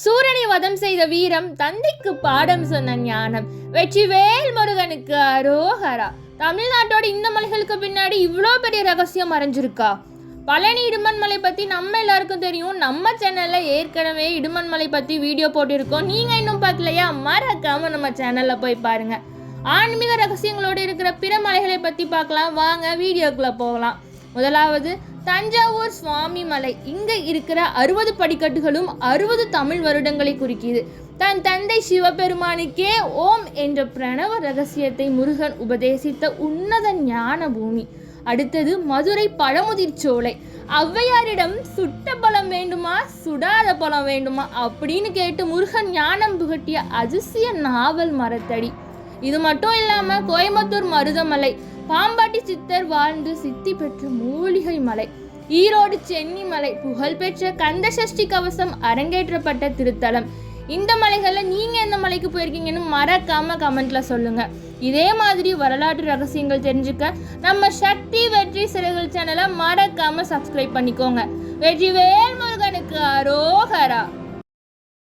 சூரனை வதம் செய்த வீரம், தந்தைக்கு பாடம் சொன்ன ஞானம், வெற்றிவேல் முருகனுக்கு அரோகரா. தமிழ்நாட்டோட இந்த மலைகளுக்கு பின்னாடி இவ்வளோ பெரிய ரகசியம் மறைஞ்சிருக்கா? பழனி இடுமன்மலை பற்றி நம்ம எல்லாருக்கும் தெரியும். நம்ம சேனலில் ஏற்கனவே இடுமன்மலை பற்றி வீடியோ போட்டிருக்கோம். நீங்கள் இன்னும் பார்க்கலையா? மறக்காமல் நம்ம சேனலில் போய் பாருங்கள். ஆன்மீக ரகசியங்களோடு இருக்கிற பிற மலைகளை பற்றி பார்க்கலாம். வாங்க வீடியோக்குள்ளே போகலாம். முதலாவது தஞ்சாவூர் சுவாமி மலை. இங்கே இருக்கிற 60 படிக்கட்டுகளும் 60 தமிழ் வருடங்களை குறிக்கிது. தன் தந்தை சிவபெருமானுக்கே ஓம் என்ற பிரணவ ரகசியத்தை முருகன் உபதேசித்த உன்னத ஞான பூமி. அடுத்தது மதுரை பழமுதிர் சோலை. ஔவையாரிடம் சுட்ட பழம் வேண்டுமா சுடாத பழம் வேண்டுமா அப்படின்னு கேட்டு முருகன் ஞானம் புகட்டிய அதிசய நாவல் மரத்தடி. இது மட்டும் இல்லாமல் கோயம்புத்தூர் மருதமலை, பாம்பாட்டி சித்தர் வாழ்ந்து சித்தி பெற்ற மூலிகை மலை. ஈரோடு சென்னி மலை, புகழ்பெற்ற கந்தசஷ்டி கவசம் அரங்கேற்றப்பட்ட திருத்தலம். இந்த மலைகளில் நீங்கள் எந்த மலைக்கு போயிருக்கீங்கன்னு மறக்காம கமெண்ட்ல சொல்லுங்க. இதே மாதிரி வரலாற்று ரகசியங்கள் தெரிஞ்சுக்க நம்ம சக்தி வெற்றி சிறைகள் சேனலை மறக்காம சப்ஸ்கிரைப் பண்ணிக்கோங்க. வெற்றிவேல் முருகனுக்கு அரோகரா.